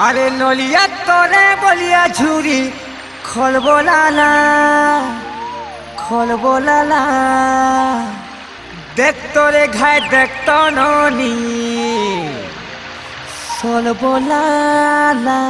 আরে নলিয়া তোরে বলিয়া ঝুরি খলবলালা খলবলালা দেখ তোরে ঘায় দেখ তো ননি সলবলালা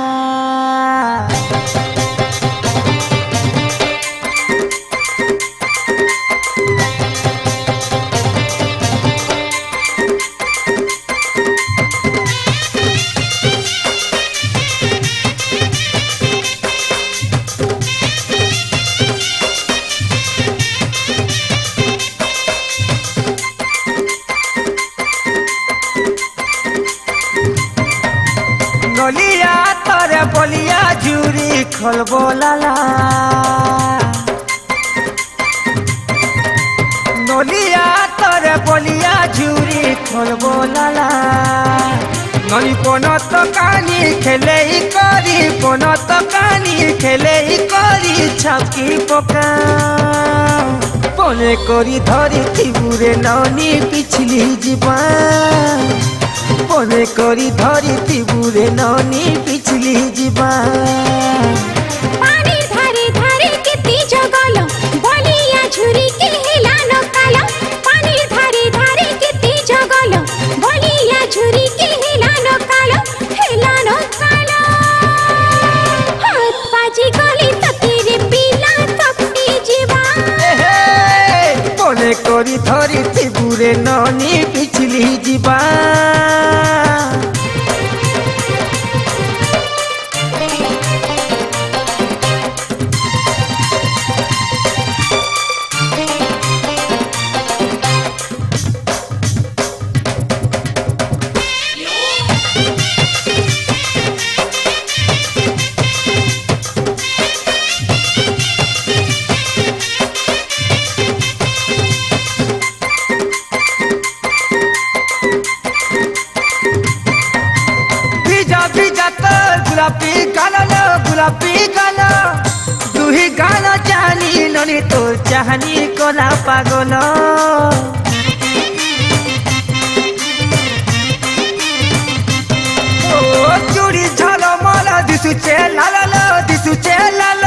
নলিয়া তোরে বলিয়া ঝুরি খলবলালা নলিয়া তোরে বলিয়া ঝুরি খলবলালা নলি কোন তো কানি খেলেই করি কোন তো কানি খেলেই করি ছাপকি পোকা বনে করি ধরি থিবুরে ননি পিছলি ଯିବା মনে করি ধরি তিবুরে ননি পিছলি ଯିବା পানি ধারে ধারে কেতি জগল বলিয়া ঝুরি কে হেলা নকাল পানি ধারে ধারে কেতি জগল বলিয়া ঝুরি কে হেলা নকাল হাত বাজি গলি ততিরে পিলা তপি ଯିବା মনে করি ধরি তিবুরে ননি পিছলি ଯିବା गुलाबी गाना गुलाबी गाना दुही गाना चाहनी ननी तो चाहनी कोला पागल ओ चूड़ी झलमल दिसुचे लाल दिसुचे लाल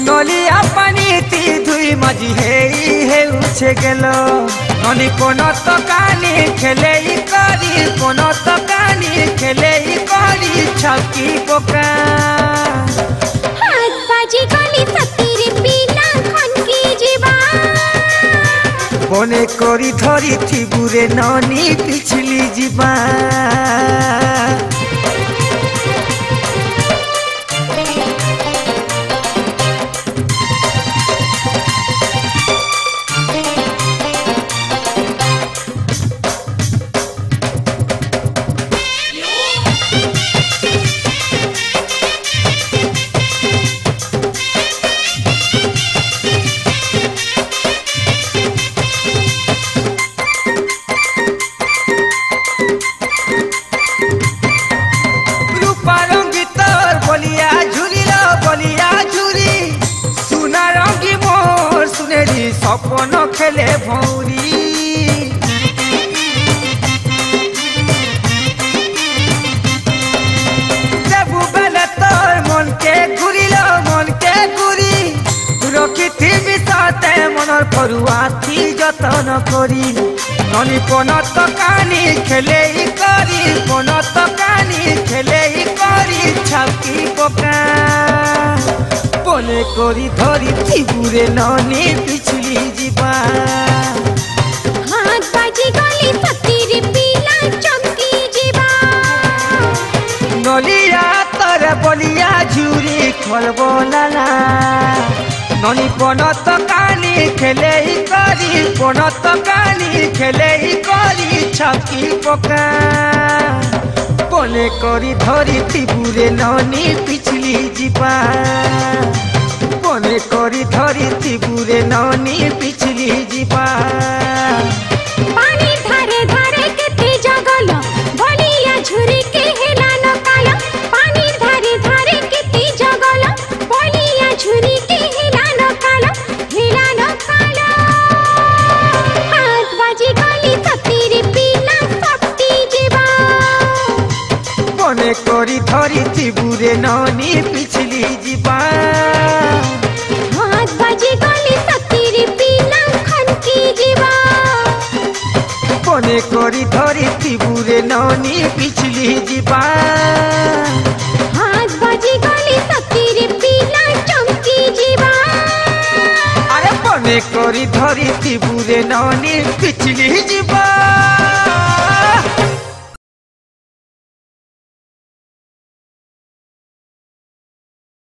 नलिया पानी ती धुई मजी हे उछे गेलो ननी कोन तो कानी खेले करी कोन तो कानी खेले करी छकी पोका हाथ बाजी गली ततिरे पिला खनकी ଯିବା মনে করি ধরি থিবুরে ননি পিছলি ଯିବା স্বপ্ন খেলে ভৌরি দেবু বেলে তোর মনকে ঘুরিল মনকে ঘুরি রখিথিবি সাথে মনর পড়ুয়াথি যতন করি ননি কোন তো কানি খেলেই করি কোন তো কানি খেলেই করি ছাপকি পোকা মনে করি ধরি থিবুরে ননি পিছলি ଯିବା हाथ बाजी गली ततिरे पिला चमकी ଯିବା নলিয়া তোরে বলিয়া ঝুরি খলবলালা ননি কোন তো কানি খেলেই করি কোন তো কানি খেলেই করি ছাপকি পোকা মনে করি ধরি থিবুরে ননি পিছলি ଯିବା মনে করি ধরি থিবুরে ননি পিছলি ଯିବା পানি ধারে ধারে কেতি জগল বলিয়া ঝুরি কে হেলা নকাল পানি ধারে ধারে কেতি জগল বলিয়া ঝুরি কে হেলা নকাল হাত বাজি গলি ততিরে नौनी पिछली जीवा हाथ बाजी गली सकीरी पीला खनकी जीवा कोने करी धरी तिबुरे नौनी पिछली जीवा हाथ बाजी गली सकीरी पीला चमकी जीवा अरे कोने करी धरी तिबुरे नौनी पिछली जीवा।